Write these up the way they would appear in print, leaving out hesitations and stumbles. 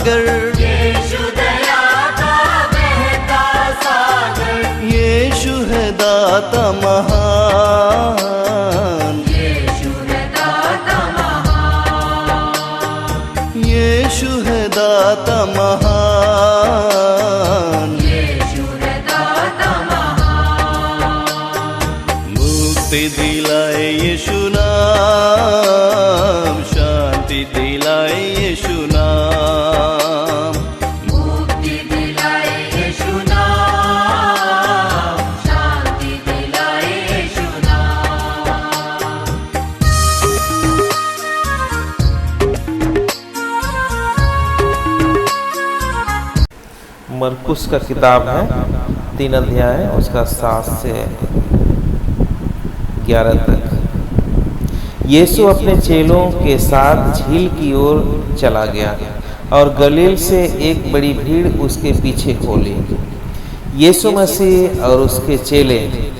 सागर, यीशु दया का बहता सागर, यीशु है दाता महान, यीशु है दाता महान, यीशु है दाता महान, यीशु है दाता महान। मुक्ति दिलाए यीशु नाम, शांति दिलाए यीशु नाम, मुक्ति दिलाए यीशु नाम, शांति दिलाए यीशु नाम। मरकुस का किताब है 3 अध्याय, उसका 7 से 11 तक। यीशु अपने चेलों के साथ झील की ओर चला गया और गलील से एक बड़ी भीड़ उसके पीछे हो ली। यीशु मसीह और उसके चेले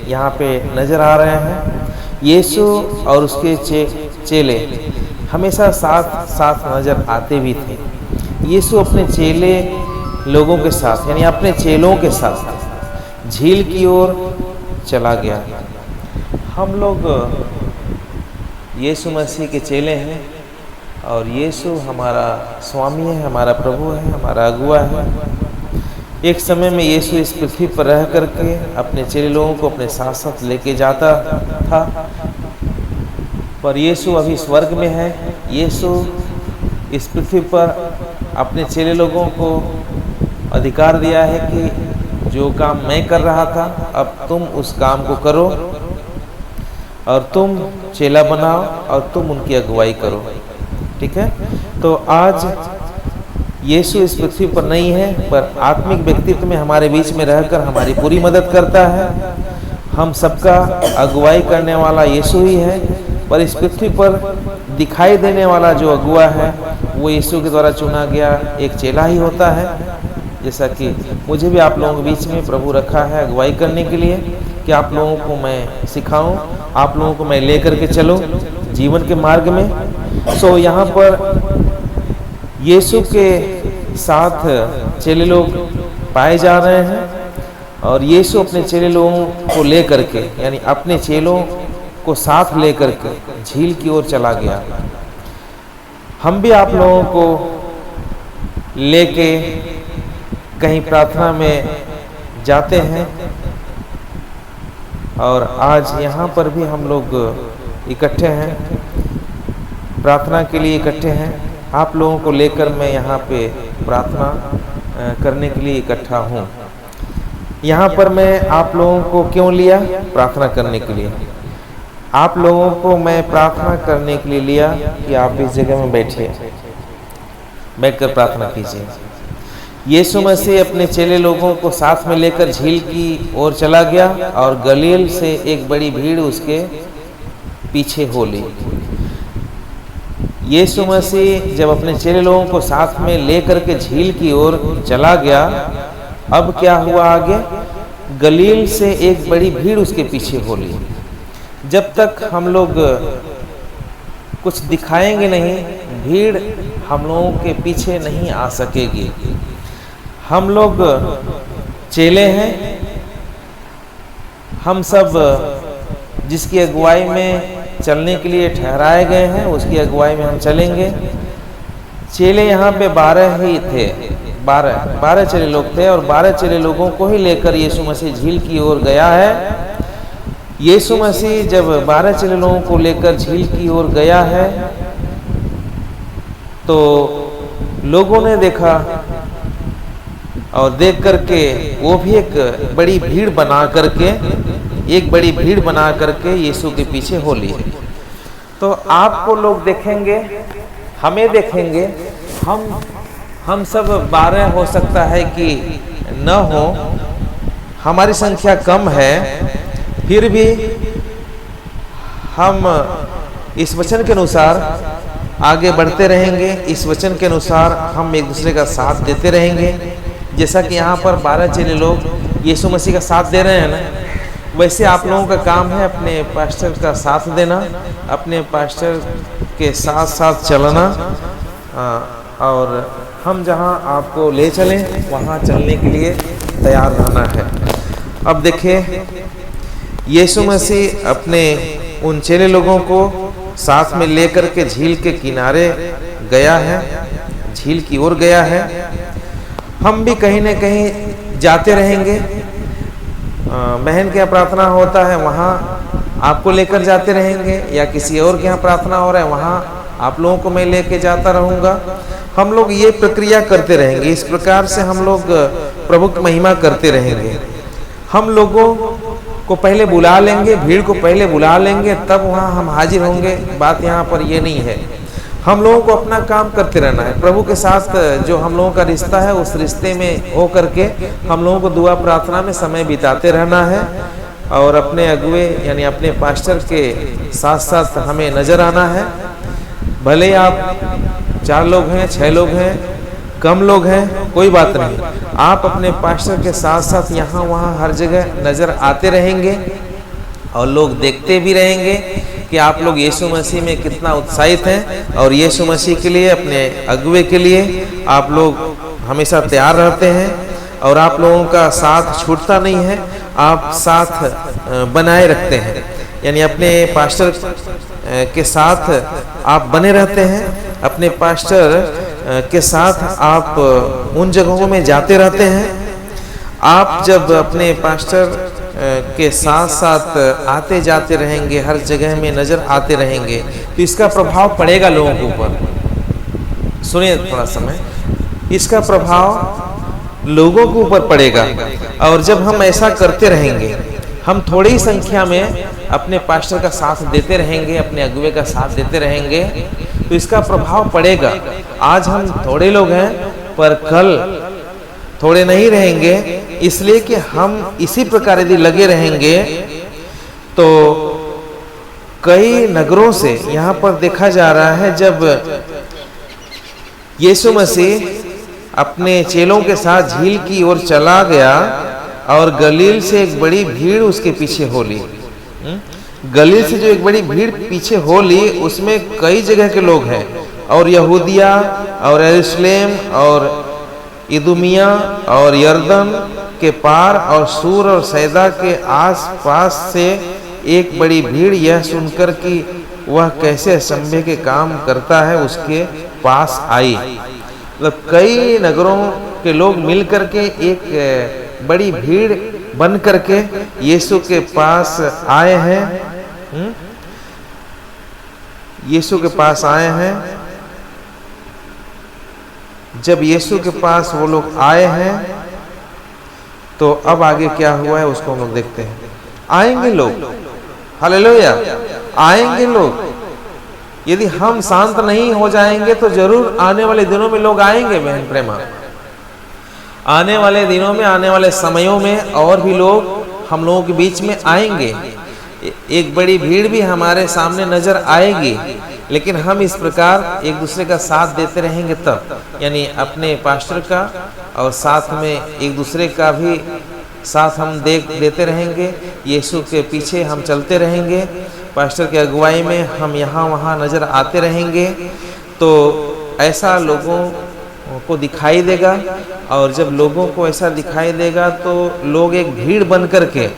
यहाँ पे नजर आ रहे हैं। यीशु और उसके चेले हमेशा साथ साथ नजर आते भी थे। यीशु अपने चेले लोगों के साथ यानी अपने चेलों के साथ झील की ओर चला गया। हम लोग यीशु मसीह के चेले हैं और यीशु हमारा स्वामी है, हमारा प्रभु है, हमारा अगुआ है। एक समय में यीशु इस पृथ्वी पर रह करके अपने चेले लोगों को अपने साथ साथ लेके जाता था, पर यीशु अभी स्वर्ग में है। यीशु इस पृथ्वी पर अपने चेले लोगों को अधिकार दिया है कि जो काम मैं कर रहा था अब तुम उस काम को करो और तुम चेला बनाओ और तुम उनकी अगुवाई करो। ठीक है, तो आज यीशु इस पृथ्वी पर नहीं है, पर आत्मिक व्यक्तित्व में हमारे बीच में रहकर हमारी पूरी मदद करता है। हम सबका अगुवाई करने वाला यीशु ही है, पर इस पृथ्वी पर दिखाई देने वाला जो अगुआ है वो यीशु के द्वारा चुना गया एक चेला ही होता है। जैसा कि मुझे भी आप लोगों के बीच में प्रभु रखा है अगुवाई करने के लिए कि आप लोगों को मैं सिखाऊं, आप लोगों को मैं लेकर के चलूं जीवन के मार्ग में। सो यहाँ पर यीशु के साथ चेले लोग पाए जा रहे हैं और यीशु अपने चेले लोगों को लेकर के यानी अपने चेलों को साथ लेकर के झील की ओर चला गया। हम भी आप लोगों को लेके कहीं प्रार्थना में जाते हैं और आज यहाँ पर भी हम लोग इकट्ठे हैं, प्रार्थना के लिए इकट्ठे हैं। आप लोगों को लेकर मैं यहाँ पे प्रार्थना करने के लिए इकट्ठा हूँ। यहाँ पर मैं आप लोगों को क्यों लिया? प्रार्थना करने के लिए। आप लोगों को मैं प्रार्थना करने के लिए लिया कि आप इस जगह में बैठिए, बैठकर प्रार्थना कीजिए। यीशु मसीह अपने चेले लोगों को साथ में लेकर झील की ओर चला गया और गलील से एक बड़ी भीड़ उसके पीछे हो ली। यीशु मसीह जब अपने चेले लोगों को साथ में लेकर के झील की ओर चला गया, अब क्या हुआ आगे? गलील से एक बड़ी भीड़ उसके पीछे हो ली। जब तक हम लोग कुछ दिखाएंगे नहीं, भीड़ हम लोगों के पीछे नहीं आ सकेगी। हम लोग चेले हैं, हम सब जिसकी अगुवाई में चलने के लिए ठहराए गए हैं उसकी अगुवाई में हम चलेंगे। चेले यहाँ पे 12 ही थे, 12 चेले लोग थे और 12 चेले लोगों को ही लेकर यीशु मसीह झील की ओर गया है। यीशु मसीह जब 12 चेले लोगों को लेकर झील की ओर गया है तो लोगों ने देखा और देख करके वो भी एक बड़ी भीड़ बना करके यीशु के पीछे हो लिए। तो आपको लोग देखेंगे, हमें देखेंगे, हम सब 12 हो सकता है कि न हो, हमारी संख्या कम है, फिर भी हम इस वचन के अनुसार आगे बढ़ते रहेंगे। इस वचन के अनुसार हम एक दूसरे का साथ देते रहेंगे। जैसा कि यहाँ पर 12 चेले लोग यीशु मसीह का साथ दे रहे हैं ना, वैसे आप लोगों का काम है अपने पास्टर का साथ देना, अपने पास्टर के साथ साथ चलना और हम जहाँ आपको ले चलें वहाँ चलने के लिए तैयार रहना है। अब देखिए, यीशु मसीह अपने उन चेले लोगों को साथ में लेकर के झील के किनारे गया है, झील की ओर गया है। हम भी कहीं न कहीं जाते रहेंगे। बहन के यहाँ प्रार्थना होता है, वहाँ आपको लेकर जाते रहेंगे, या किसी और के यहाँ प्रार्थना हो रहा है वहाँ आप लोगों को मैं लेके जाता रहूँगा। हम लोग ये प्रक्रिया करते रहेंगे। इस प्रकार से हम लोग प्रभु की महिमा करते रहेंगे। हम लोगों को पहले बुला लेंगे, भीड़ को पहले बुला लेंगे, तब वहाँ हम हाजिर होंगे। बात यहाँ पर ये नहीं है। हम लोगों को अपना काम करते रहना है। प्रभु के साथ जो हम लोगों का रिश्ता है, उस रिश्ते में हो करके हम लोगों को दुआ प्रार्थना में समय बिताते रहना है, और अपने अगुए यानी अपने पास्टर के साथ साथ हमें नज़र आना है। भले आप 4 लोग हैं, 6 लोग हैं, कम लोग हैं, कोई बात नहीं। आप अपने पास्टर के साथ साथ यहाँ वहाँ हर जगह नज़र आते रहेंगे, और लोग देखते भी रहेंगे कि आप लोग यीशु मसीह में कितना उत्साहित हैं, और यीशु मसीह के लिए, अपने अगुए के लिए आप लोग हमेशा तैयार रहते हैं, और आप लोगों का साथ छूटता नहीं है, आप साथ बनाए रखते हैं। यानी अपने पास्टर के साथ आप बने रहते हैं, अपने पास्टर के साथ आप उन जगहों में जाते रहते हैं। आप जब अपने पास्टर के साथ साथ आते जाते रहेंगे, हर जगह में नज़र आते रहेंगे, तो इसका प्रभाव पड़ेगा लोगों के ऊपर। सुनिए थोड़ा समय, इसका प्रभाव लोगों के ऊपर पड़ेगा। और जब हम ऐसा करते रहेंगे, हम थोड़ी ही संख्या में अपने पास्टर का साथ देते रहेंगे, अपने अगुवे का साथ देते रहेंगे, तो इसका प्रभाव पड़ेगा। आज हम थोड़े लोग हैं, पर कल थोड़े नहीं रहेंगे। इसलिए कि हम इसी प्रकार यदि लगे रहेंगे, तो कई नगरों से यहाँ पर देखा जा रहा है, जब यीशु मसीह अपने चेलों के साथ झील की ओर चला गया, और गलील से एक बड़ी भीड़ उसके पीछे हो ली। गलील से जो एक बड़ी भीड़ पीछे हो ली, उसमें कई जगह के लोग हैं, और यहूदिया और यरूशलेम और इदुमिया और यरदन के पार और सूर और सैदा के आस पास से एक बड़ी भीड़ यह सुनकर कि वह कैसे असंभव के काम करता है, उसके पास आई। मतलब कई नगरों के लोग मिलकर के एक बड़ी भीड़ बन करके यीशु के पास आए हैं। यीशु के पास आए हैं। जब यीशु के पास वो लोग आए हैं, तो अब आगे क्या हुआ है उसको हम लोग देखते हैं। आएंगे लोग, हालेलुया, आएंगे लोग। यदि हम शांत नहीं हो जाएंगे तो जरूर आने वाले दिनों में लोग आएंगे। बहन प्रेमा, आने वाले दिनों में, आने वाले समयों में और भी लोग हम लोगों के बीच में आएंगे। एक बड़ी भीड़ भी हमारे सामने नजर आएगी, लेकिन हम इस प्रकार एक दूसरे का साथ देते रहेंगे तब, यानी अपने पास्टर का और साथ में एक दूसरे का भी साथ हम देते रहेंगे। यीशु के पीछे हम चलते रहेंगे, पास्टर के अगुवाई में हम यहाँ वहाँ नज़र आते रहेंगे। तो ऐसा लोगों को दिखाई देगा, और जब लोगों को ऐसा दिखाई देगा तो लोग एक भीड़ बन कर के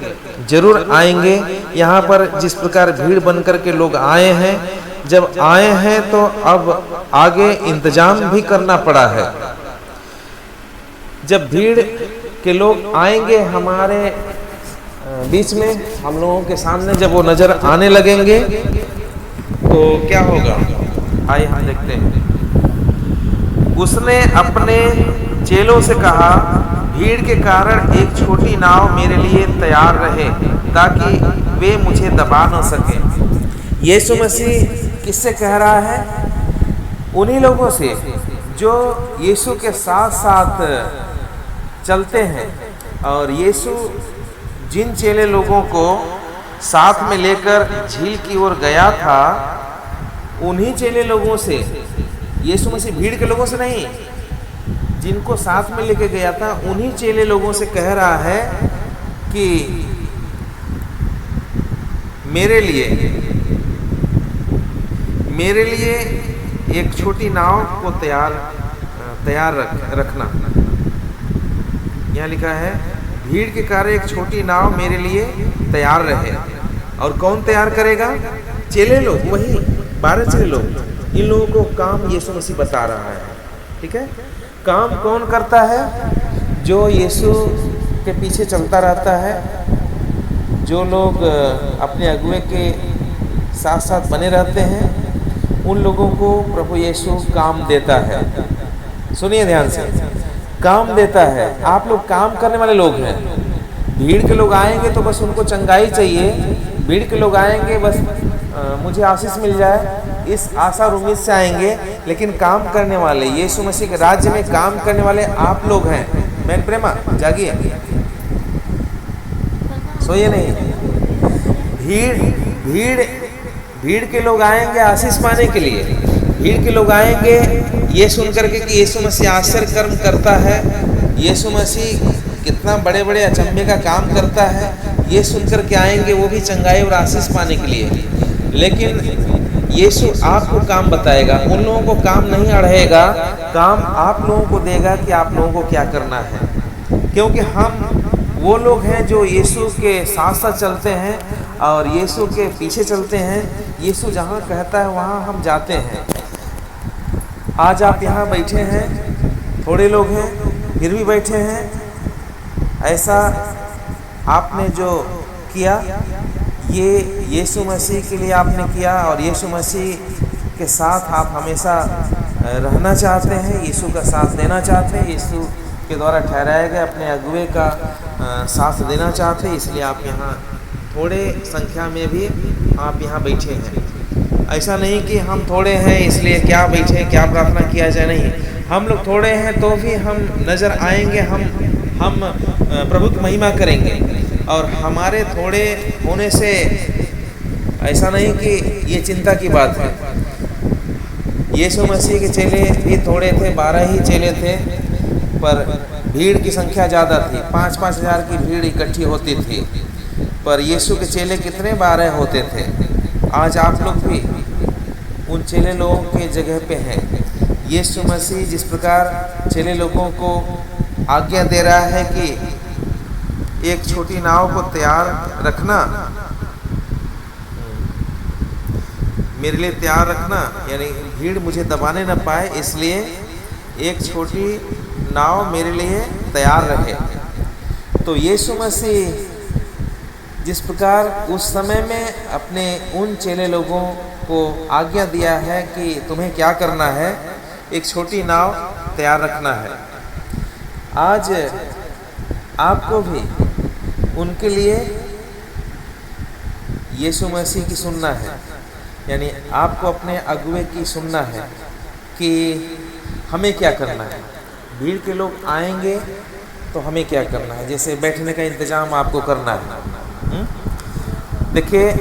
जरूर आएंगे। यहाँ पर जिस प्रकार भीड़ बन कर के लोग आए हैं, जब आए हैं तो अब आगे इंतजाम भी करना पड़ा है। जब भीड़ के लोग आएंगे हमारे बीच में, हम लोगों के सामने जब वो नजर आने लगेंगे, तो क्या होगा, आइए हम देखते हैं। उसने अपने चेलों से कहा, भीड़ के कारण एक छोटी नाव मेरे लिए तैयार रहे, ताकि वे मुझे दबा न सके। यीशु मसीह किससे कह रहा है? उन्हीं लोगों से जो यीशु के साथ साथ चलते हैं। और यीशु जिन चेले लोगों को साथ में लेकर झील की ओर गया था, उन्हीं चेले लोगों से, यीशु मसीह भीड़ के लोगों से नहीं, जिनको साथ में लेके गया था उन्हीं चेले लोगों से कह रहा है कि मेरे लिए एक छोटी नाव को तैयार तैयार रखना। यहाँ लिखा है भीड़ के कारण एक छोटी नाव मेरे लिए तैयार रहे। और कौन तैयार करेगा? चेले लोग, वही 12 चेले लोग। इन लोगों को काम यीशु मसीह बता रहा है। ठीक है, काम कौन करता है? जो यीशु के पीछे चलता रहता है, जो लोग अपने अगुए के साथ साथ बने रहते हैं, उन लोगों को प्रभु यीशु काम देता है। सुनिए ध्यान से, काम देता है। आप लोग काम करने वाले लोग हैं। भीड़ के लोग आएंगे तो बस उनको चंगाई चाहिए। भीड़ के लोग आएंगे बस मुझे आशीष मिल जाए, इस आशा और उम्मीद से आएंगे। लेकिन काम करने वाले, यीशु मसीह के राज्य में काम करने वाले आप लोग हैं। मैन प्रेमा जागिए, सोइए नहीं। भीड़ के लोग आएंगे आशीष पाने के लिए। भीड़ के लोग आएंगे ये सुन करके कि यीशु मसीह आश्चर्य कर्म करता है, यीशु मसीह कितना बड़े बड़े अचंभे का काम करता है, ये सुन करके आएंगे वो भी चंगाई और आशीष पाने के लिए। लेकिन यीशु आपको काम बताएगा, उन लोगों को काम नहीं अढ़ेगा, काम आप लोगों को देगा कि आप लोगों को क्या करना है। क्योंकि हम वो लोग हैं जो यीशु के साथ साथ चलते हैं और यीशु के पीछे चलते हैं। यीशु जहाँ कहता है वहाँ हम जाते हैं। आज आप यहाँ बैठे हैं, थोड़े लोग हैं फिर भी बैठे हैं। ऐसा आपने जो किया ये यीशु मसीह के लिए आपने किया और यीशु मसीह के साथ आप हमेशा रहना चाहते हैं, यीशु का साथ देना चाहते हैं, यीशु के द्वारा ठहराए गए अपने अगुए का साथ देना चाहते हैं। इसलिए आप यहाँ थोड़े संख्या में भी आप यहाँ बैठे हैं। ऐसा नहीं कि हम थोड़े हैं इसलिए क्या बैठे, क्या प्रार्थना किया जाए, नहीं। हम लोग थोड़े हैं तो भी हम नज़र आएंगे, हम प्रभु की महिमा करेंगे। और हमारे थोड़े होने से ऐसा नहीं कि ये चिंता की बात है। यीशु मसीह के चेले भी थोड़े थे, 12 ही चेले थे, पर भीड़ की संख्या ज़्यादा थी। 5-5 हज़ार की भीड़ इकट्ठी होती थी, पर यीशु के चेले कितने 12 होते थे। आज आप लोग भी उन चेले लोगों के जगह पे हैं। यीशु मसीह जिस प्रकार चेले लोगों को आज्ञा दे रहा है कि एक छोटी नाव को तैयार रखना, मेरे लिए तैयार रखना, यानी भीड़ मुझे दबाने न पाए, इसलिए एक छोटी नाव मेरे लिए तैयार रहे। तो यीशु मसीह जिस प्रकार उस समय में अपने उन चेले लोगों को आज्ञा दिया है कि तुम्हें क्या करना है, एक छोटी नाव तैयार रखना है। आज आपको भी उनके लिए यीशु मसीह की सुनना है, यानी आपको अपने अगुए की सुनना है कि हमें क्या करना है। भीड़ के लोग आएंगे तो हमें क्या करना है, जैसे बैठने का इंतज़ाम आपको करना है। देखिए,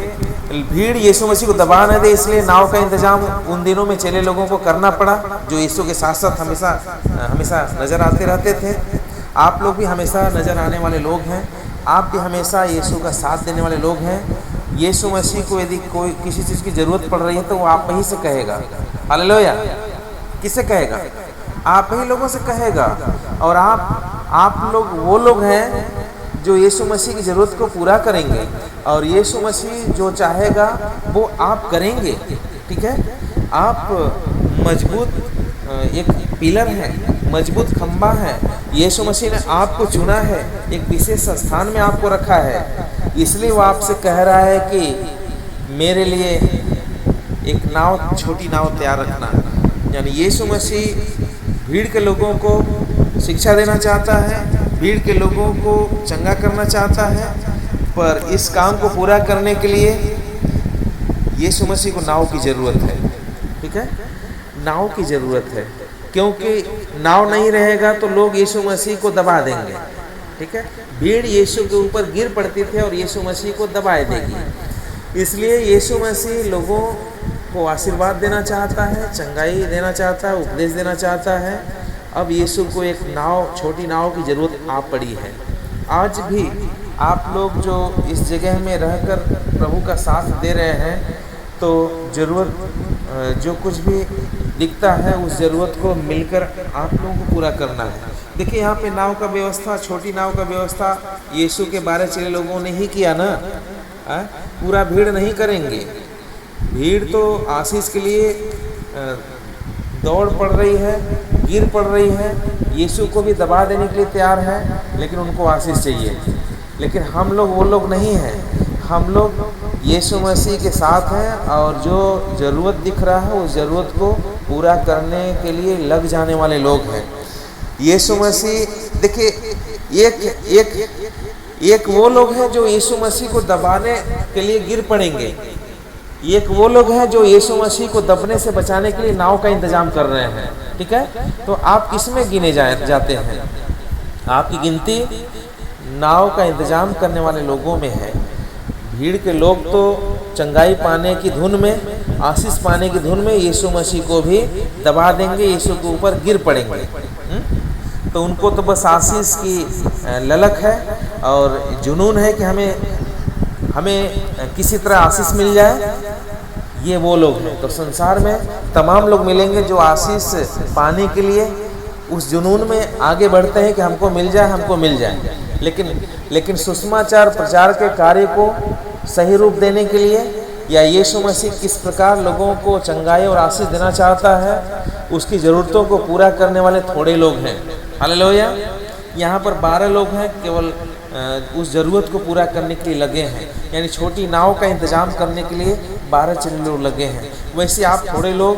भीड़ यीशु मसीह को दबा न दे, इसलिए नाव का इंतज़ाम उन दिनों में चेले लोगों को करना पड़ा, जो यीशु के साथ साथ हमेशा नज़र आते रहते थे। आप लोग भी हमेशा नज़र आने वाले लोग हैं, आप भी हमेशा यीशु का साथ देने वाले लोग हैं। यीशु मसीह को यदि कोई किसी चीज़ की ज़रूरत पड़ रही है तो वो आप ही से कहेगा। हालेलुया। किससे कहेगा? आप ही लोगों से कहेगा। और आप लोग वो लोग हैं जो यीशु मसीह की ज़रूरत को पूरा करेंगे, और यीशु मसीह जो चाहेगा वो आप करेंगे। ठीक है, आप मजबूत एक पिलर हैं, मजबूत खंबा है। यीशु मसीह ने आपको चुना है, एक विशेष स्थान में आपको रखा है, इसलिए वो आपसे कह रहा है कि मेरे लिए एक नाव, छोटी नाव तैयार रखना। यानी यीशु मसीह भीड़ के लोगों को शिक्षा देना चाहता है, भीड़ के लोगों को चंगा करना चाहता है, पर इस काम को पूरा करने के लिए यीशु मसीह को नाव की ज़रूरत है। ठीक है, नाव की ज़रूरत है, क्योंकि नाव नहीं रहेगा तो लोग यीशु मसीह को दबा देंगे। ठीक है, भीड़ यीशु के ऊपर गिर पड़ती थी और यीशु मसीह को दबा देगी। इसलिए यीशु मसीह लोगों को आशीर्वाद देना चाहता है, चंगाई देना चाहता है, उपदेश देना चाहता है। अब यीशु को एक नाव, छोटी नाव की ज़रूरत आ पड़ी है। आज भी आप लोग जो इस जगह में रहकर प्रभु का साथ दे रहे हैं, तो ज़रूरत जो कुछ भी दिखता है उस ज़रूरत को मिलकर आप लोगों को पूरा करना है। देखिए यहाँ पे नाव का व्यवस्था, छोटी नाव का व्यवस्था यीशु के 12 चेले लोगों ने ही किया ना। पूरा भीड़ नहीं करेंगे। भीड़ तो आशीष के लिए दौड़ पड़ रही है, गिर पड़ रही है, यीशु को भी दबा देने के लिए तैयार है, लेकिन उनको आशीष चाहिए। लेकिन हम लोग वो लोग नहीं हैं। हम लोग यीशु मसीह के साथ हैं और जो ज़रूरत दिख रहा है उस ज़रूरत को पूरा करने के लिए लग जाने वाले लोग हैं। यीशु मसीह देखिए, एक वो लोग हैं जो यीशु मसीह को दबाने के लिए गिर पड़ेंगे। एक वो लोग हैं जो यीशु मसीह को दबने से बचाने के लिए नाव का इंतजाम कर रहे हैं। ठीक है, तो आप किस में गिने जाते हैं? आपकी गिनती नाव का इंतजाम करने वाले लोगों में है। भीड़ के लोग तो चंगाई पाने की धुन में, आशीष पाने की धुन में यीशु मसीह को भी दबा देंगे, यीशु के ऊपर गिर पड़ेंगे। तो उनको तो बस आशीष की ललक है और जुनून है कि हमें किसी तरह आशीष मिल जाए। ये वो लोग हैं। तो संसार में तमाम लोग मिलेंगे जो आशीष पाने के लिए उस जुनून में आगे बढ़ते हैं कि हमको मिल जाए। लेकिन सुसमाचार प्रचार के कार्य को सही रूप देने के लिए, या यीशु मसीह किस प्रकार लोगों को चंगाई और आशीष देना चाहता है, उसकी ज़रूरतों को पूरा करने वाले थोड़े लोग हैं। हालेलुया। यहाँ पर 12 लोग हैं, केवल उस ज़रूरत को पूरा करने के लिए लगे हैं। यानी छोटी नाव का इंतजाम करने के लिए 12 चेले लोग लगे हैं। वैसे आप थोड़े लोग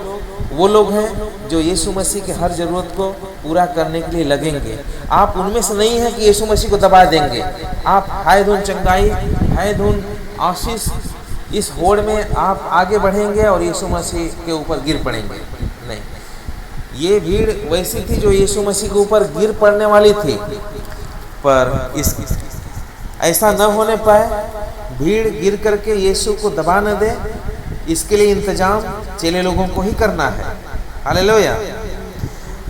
वो लोग हैं जो यीशु मसीह की हर ज़रूरत को पूरा करने के लिए लगेंगे। आप उनमें से नहीं हैं कि यीशु मसीह को दबा देंगे। आप हाय धुन चंगाई, हाय धुन आशीष, इस होड़ में आप आगे बढ़ेंगे और यीशु मसीह के ऊपर गिर पड़ेंगे। नहीं, ये भीड़ वैसी थी जो यीशु मसीह के ऊपर गिर पड़ने वाली थी, पर ऐसा न होने पाए। भीड़ गिर करके यीशु को दबा न दे, इसके लिए इंतजाम चेले लोगों को ही करना है। हालेलुया।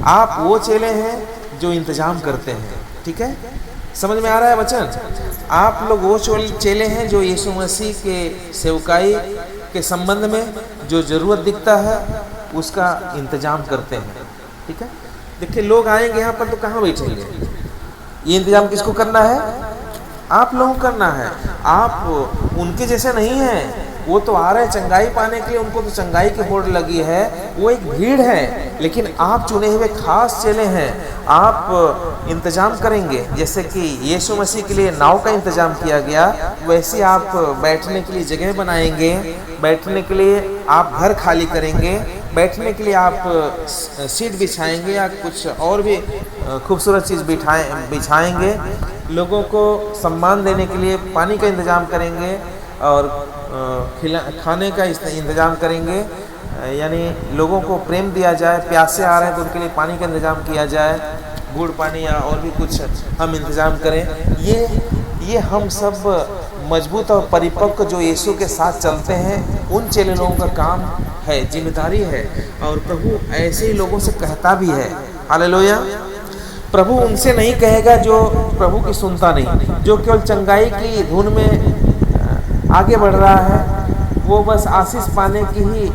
आप वो चेले हैं जो इंतजाम करते हैं। ठीक है, समझ में आ रहा है वचन? आप लोग वो चेले हैं जो यीशु मसीह के सेवकाई के संबंध में जो ज़रूरत दिखता है उसका इंतजाम करते हैं। ठीक है, देखिए लोग आएंगे यहाँ पर तो कहाँ बैठेंगे? ये इंतजाम किसको करना है? आप लोगों को करना है। आप उनके जैसे नहीं हैं। वो तो आ रहे हैं चंगाई पाने के लिए, उनको तो चंगाई की होड़ लगी है, वो एक भीड़ है। लेकिन आप चुने हुए खास चेले हैं। आप इंतजाम करेंगे, जैसे कि यीशु मसीह के लिए नाव का इंतजाम किया गया, वैसे आप बैठने के लिए जगह बनाएंगे, बैठने के लिए आप घर खाली करेंगे, बैठने के लिए आप सीट बिछाएंगे या कुछ और भी खूबसूरत चीज़ बिछाएंगे। लोगों को सम्मान देने के लिए पानी का इंतजाम करेंगे और खाने का इंतजाम करेंगे। यानी लोगों को प्रेम दिया जाए, प्यासे आ रहे हैं तो उनके लिए पानी का इंतजाम किया जाए, गुड़ पानी या और भी कुछ हम इंतजाम करें। ये हम सब मजबूत और परिपक्व जो यीशु के साथ चलते हैं उन चेले लोगों का काम है, जिम्मेदारी है। और प्रभु ऐसे ही लोगों से कहता भी है। हालेलुया। प्रभु उनसे नहीं कहेगा जो प्रभु की सुनता नहीं, जो केवल चंगाई की धुन में आगे बढ़ रहा है, वो बस आशीष पाने की ही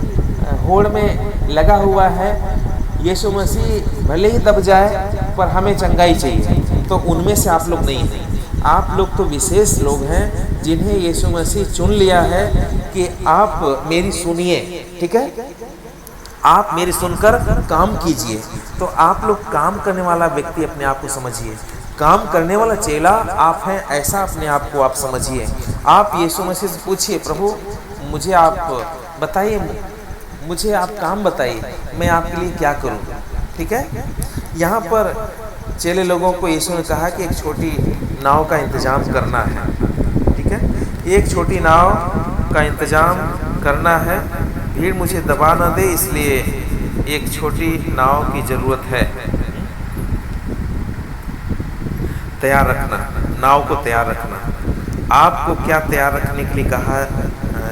होड़ में लगा हुआ है। यीशु मसीह भले ही दब जाए पर हमें चंगाई चाहिए, तो उनमें से आप लोग नहीं हैं। आप लोग तो विशेष लोग हैं जिन्हें यीशु मसीह चुन लिया है कि आप मेरी सुनिए। ठीक है, आप मेरी सुनकर काम कीजिए। तो आप लोग काम करने वाला व्यक्ति अपने आप को समझिए, काम करने वाला चेला आप हैं, ऐसा अपने आप को आप समझिए। आप यीशु मसीह से पूछिए, प्रभु मुझे आप बताइए, मुझे आप काम बताइए, मैं आपके लिए क्या करूं। ठीक है, यहाँ पर चेले लोगों को यीशु ने कहा कि एक छोटी नाव का इंतजाम करना है। ठीक है, एक छोटी नाव का इंतजाम करना है। भीड़ मुझे दबा न दे, इसलिए एक छोटी नाव की ज़रूरत है। तैयार रखना, नाव को तैयार रखना। आपको क्या तैयार रखने के लिए कहा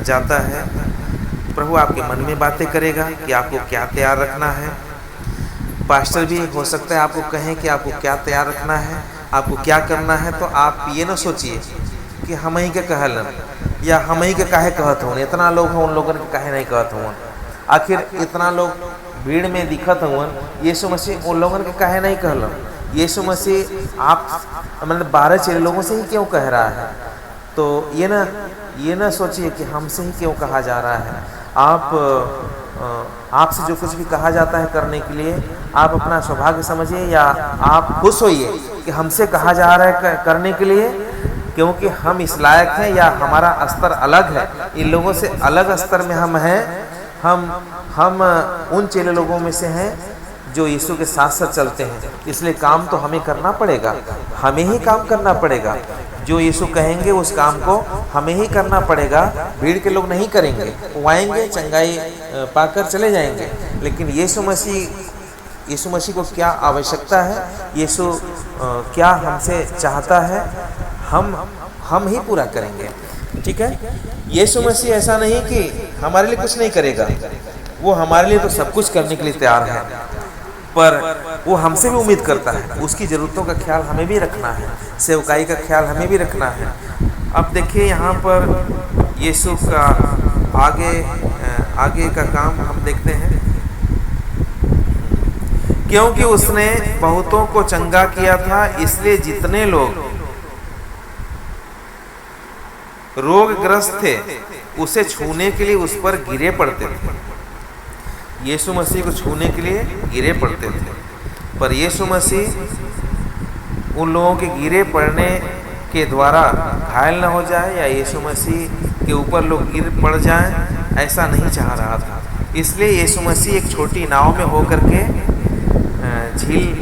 जाता है? प्रभु आपके मन में बातें करेगा कि आपको क्या तैयार रखना है। पास्टर भी हो सकता है आपको कहें कि आपको क्या तैयार रखना है, आपको क्या करना है। तो आप ये ना सोचिए कि हम ही के कहलन या हम ही के काहे कहत हों, इतना लोग हों उन लोगों के काहे नहीं कहत हों। आखिर इतना लोग भीड़ में दिखत हुआ, यीशु मसीह उन लोगों के कहे नहीं कहल। यीशु मसीह आप मतलब 12 चेले लोगों से ही क्यों कह रहा है? तो ये ना सोचिए कि हमसे ही क्यों कहा जा रहा है। आपसे जो कुछ भी कहा जाता है करने के लिए आप अपना सौभाग्य समझिए, या आप खुश होइए कि हमसे कहा जा रहा है करने के लिए, क्योंकि हम इस लायक हैं या हमारा स्तर अलग है, इन लोगों से अलग स्तर में हम हैं। हम उन चेले लोगों में से हैं जो यीशु के साथ साथ चलते हैं, इसलिए काम तो हमें करना पड़ेगा, हमें ही काम करना पड़ेगा। जो यीशु कहेंगे उस काम को हमें ही करना पड़ेगा, भीड़ के लोग नहीं करेंगे। वो आएंगे, चंगाई पाकर चले जाएंगे, लेकिन यीशु मसीह को क्या आवश्यकता है, यीशु क्या हमसे चाहता है, हम ही पूरा करेंगे। ठीक है, यीशु मसीह ऐसा नहीं कि हमारे लिए कुछ नहीं करेगा, वो हमारे लिए तो सब कुछ करने के लिए तैयार है, पर वो हमसे भी उम्मीद करता है। उसकी ज़रूरतों का ख्याल हमें भी रखना है, सेवकाई का ख्याल हमें भी रखना है। अब देखिए यहाँ पर यीशु का आगे का काम हम देखते हैं। क्योंकि उसने बहुतों को चंगा किया था, इसलिए जितने लोग रोगग्रस्त थे उसे छूने के लिए उस पर गिरे पड़ते थे। यीशु मसीह को छूने के लिए गिरे पड़ते थे, पर यीशु मसीह उन लोगों के गिरे पड़ने के द्वारा घायल न हो जाए या यीशु मसीह के ऊपर लोग गिर पड़ जाएं, ऐसा नहीं चाह रहा था। इसलिए यीशु मसीह एक छोटी नाव में होकर के झील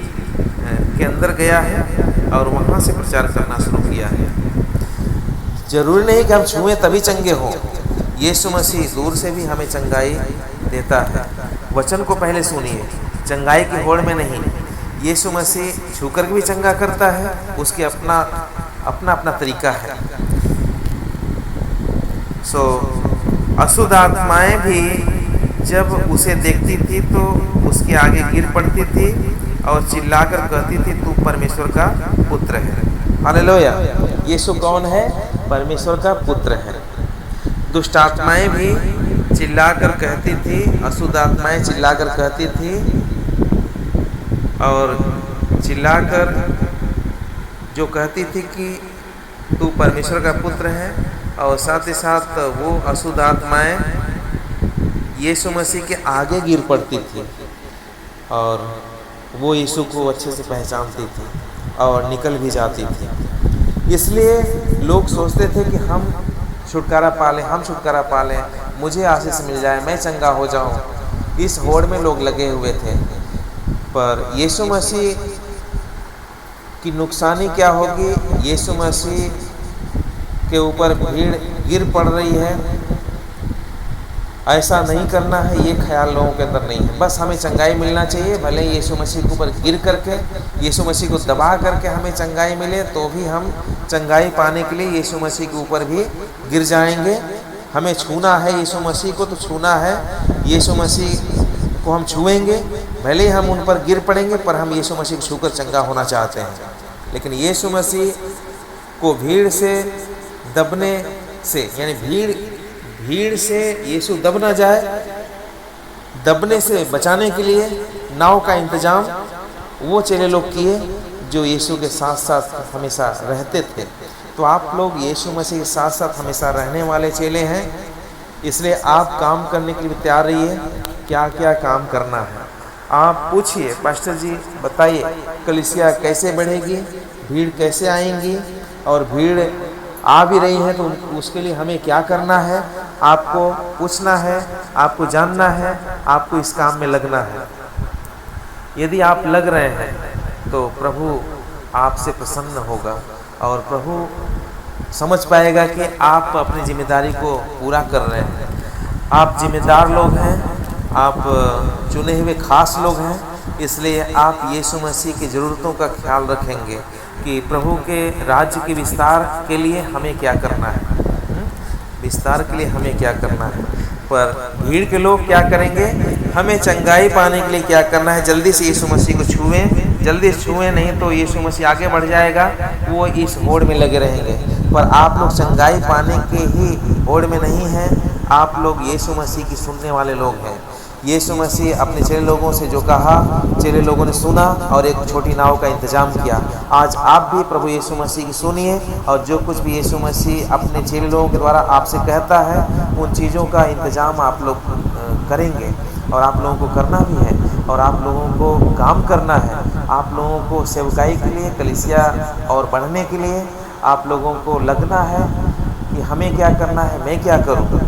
के अंदर गया है और वहाँ से प्रचार करना शुरू किया है। जरूरी नहीं कि हम छुएं तभी चंगे हों, यीशु मसीह दूर से भी हमें चंगाई देता है। वचन को पहले सुनिए, चंगाई की होड़ में नहीं। यीशु मसीह छूकर भी चंगा करता है, उसके अपना तरीका है। अशुद्ध आत्माएं भी जब उसे देखती थी तो उसके आगे गिर पड़ती थी और चिल्लाकर कहती थी, तू परमेश्वर का पुत्र है। हालेलुया। यीशु कौन है? परमेश्वर का पुत्र है। दुष्ट आत्माएं भी चिल्लाकर कहती थी, अशुद्ध आत्माएं चिल्लाकर कहती थी और चिल्लाकर जो कहती थी कि तू परमेश्वर का पुत्र है, और साथ ही साथ वो अशुद्ध आत्माएं यीशु मसीह के आगे गिर पड़ती थी और वो यीशु को अच्छे से पहचानती थी और निकल भी जाती थी। इसलिए लोग सोचते थे कि हम छुटकारा पा लें, मुझे आशीष मिल जाए, मैं चंगा हो जाऊं। इस होड़ में लोग लगे हुए थे, पर यीशु मसीह की नुकसानी क्या होगी? यीशु मसीह के ऊपर भीड़ गिर पड़ रही है, ऐसा नहीं करना है, ये ख्याल लोगों के अंदर नहीं है। बस हमें चंगाई मिलना चाहिए, भले यीशु मसीह के ऊपर गिर करके, यीशु मसीह को दबा करके हमें चंगाई मिले, तो भी हम चंगाई पाने के लिए यीशु मसीह के ऊपर भी गिर जाएंगे। हमें छूना है यीशु मसीह को, तो छूना है यीशु मसीह को, हम छुएंगे, भले ही हम उन पर गिर पड़ेंगे, पर हम यीशु मसीह को छूकर चंगा होना चाहते हैं। लेकिन यीशु मसीह को भीड़ से दबने से, यानी भीड़ से यीशु दब ना जाए, दबने से बचाने के लिए नाव का इंतजाम वो चेले लोग किए जो यीशु के साथ साथ हमेशा रहते थे। तो आप लोग यीशु मसीह के साथ साथ हमेशा रहने वाले चेले हैं, इसलिए आप काम करने के लिए तैयार रहिए। क्या क्या काम करना है आप पूछिए, पास्टर जी बताइए, कलीसिया कैसे बढ़ेगी, भीड़ कैसे आएंगी, और भीड़ आ भी रही है तो उसके लिए हमें क्या करना है? आपको पूछना है, आपको जानना है, आपको इस काम में लगना है। यदि आप लग रहे हैं तो प्रभु आपसे प्रसन्न होगा और प्रभु समझ पाएगा कि आप अपनी जिम्मेदारी को पूरा कर रहे हैं। आप जिम्मेदार लोग हैं, आप चुने हुए खास लोग हैं, इसलिए आप यीशु मसीह की ज़रूरतों का ख्याल रखेंगे कि प्रभु के राज्य के विस्तार के लिए हमें क्या करना है, विस्तार के लिए हमें क्या करना है। पर भीड़ के लोग क्या करेंगे? हमें चंगाई पाने के लिए क्या करना है? जल्दी से यीशु मसीह को छुएं, जल्दी से छुएं, नहीं तो यीशु मसीह आगे बढ़ जाएगा, वो इस होड़ में लगे रहेंगे। पर आप लोग चंगाई पाने के ही होड़ में नहीं हैं, आप लोग यीशु मसीह की सुनने वाले लोग हैं। यीशु मसीह अपने चेले लोगों से जो कहा, चेले लोगों ने सुना और एक छोटी नाव का इंतजाम किया। आज आप भी प्रभु यीशु मसीह की सुनिए और जो कुछ भी यीशु मसीह अपने चेले लोगों के द्वारा आपसे कहता है, उन चीज़ों का इंतजाम आप लोग करेंगे और आप लोगों को करना भी है और आप लोगों को काम करना है। आप लोगों को सेवकाई के लिए, कलीसिया और बढ़ने के लिए आप लोगों को लगना है कि हमें क्या करना है, मैं क्या करूँ।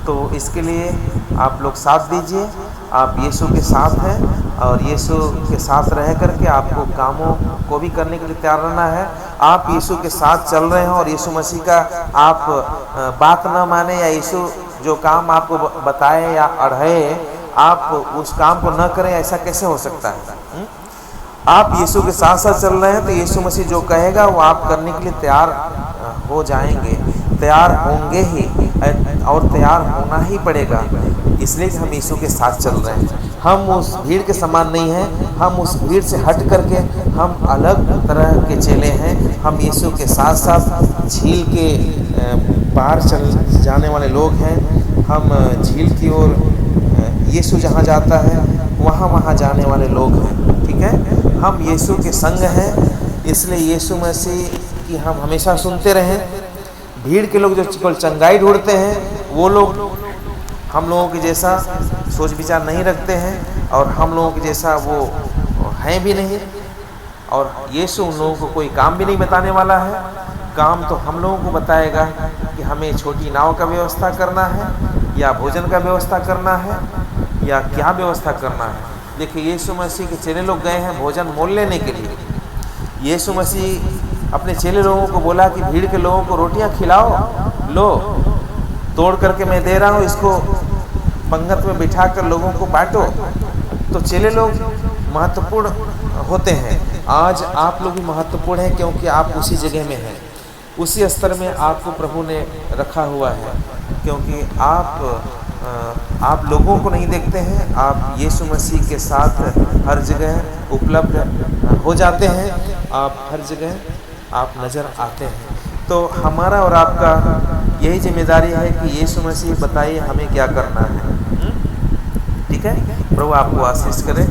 तो इसके लिए आप लोग साथ दीजिए। आप यीशु के साथ हैं और यीशु के साथ रह करके आपको कामों को भी करने के लिए तैयार रहना है। आप यीशु के साथ चल रहे हैं और यीशु मसीह का आप बात न माने या यीशु जो काम आपको बताए या अढ़े आप उस काम को न करें, ऐसा कैसे हो सकता है। आप यीशु के साथ साथ चल रहे हैं तो यीशु मसीह जो कहेगा वो आप करने के लिए तैयार हो जाएंगे, तैयार होंगे ही और तैयार होना ही पड़ेगा। इसलिए कि हम यीशु के साथ चल रहे हैं। हम उस भीड़ के समान नहीं हैं, हम उस भीड़ से हट करके हम अलग तरह के चेले हैं। हम यीशु के साथ साथ झील के पार चल जाने वाले लोग हैं। हम झील की ओर यीशु जहाँ जाता है वहाँ जाने वाले लोग हैं। ठीक है, हम यीशु के संग हैं। इसलिए यीशु मसीह की हम हमेशा सुनते रहें। भीड़ के लोग जो केवल चंगाई ढूंढते हैं, वो लोग हम लोगों के जैसा सोच विचार नहीं रखते हैं और हम लोगों के जैसा वो हैं भी नहीं। और यीशु उन लोगों को कोई काम भी नहीं बताने वाला है। काम तो हम लोगों को बताएगा कि हमें छोटी नाव का व्यवस्था करना है या भोजन का व्यवस्था करना है या क्या व्यवस्था करना है। देखिए, यीशु मसीह के चेले लोग गए हैं भोजन मोल लेने के लिए। यीशु मसीह अपने चेले लोगों को बोला कि भीड़ के लोगों को रोटियां खिलाओ, लो तोड़ करके मैं दे रहा हूँ, इसको पंगत में बिठा कर लोगों को बांटो। तो चेले लोग महत्वपूर्ण होते हैं। आज आप लोग भी महत्वपूर्ण हैं क्योंकि आप उसी जगह में हैं, उसी स्तर में आपको प्रभु ने रखा हुआ है। क्योंकि आप लोगों को नहीं देखते हैं, आप यीशु मसीह के साथ हर जगह उपलब्ध हो जाते हैं। आप हर जगह आप नज़र आते हैं। तो हमारा और आपका यही जिम्मेदारी है कि यीशु मसीह बताइए हमें क्या करना है। ठीक है, प्रभु आपको आशीष करे।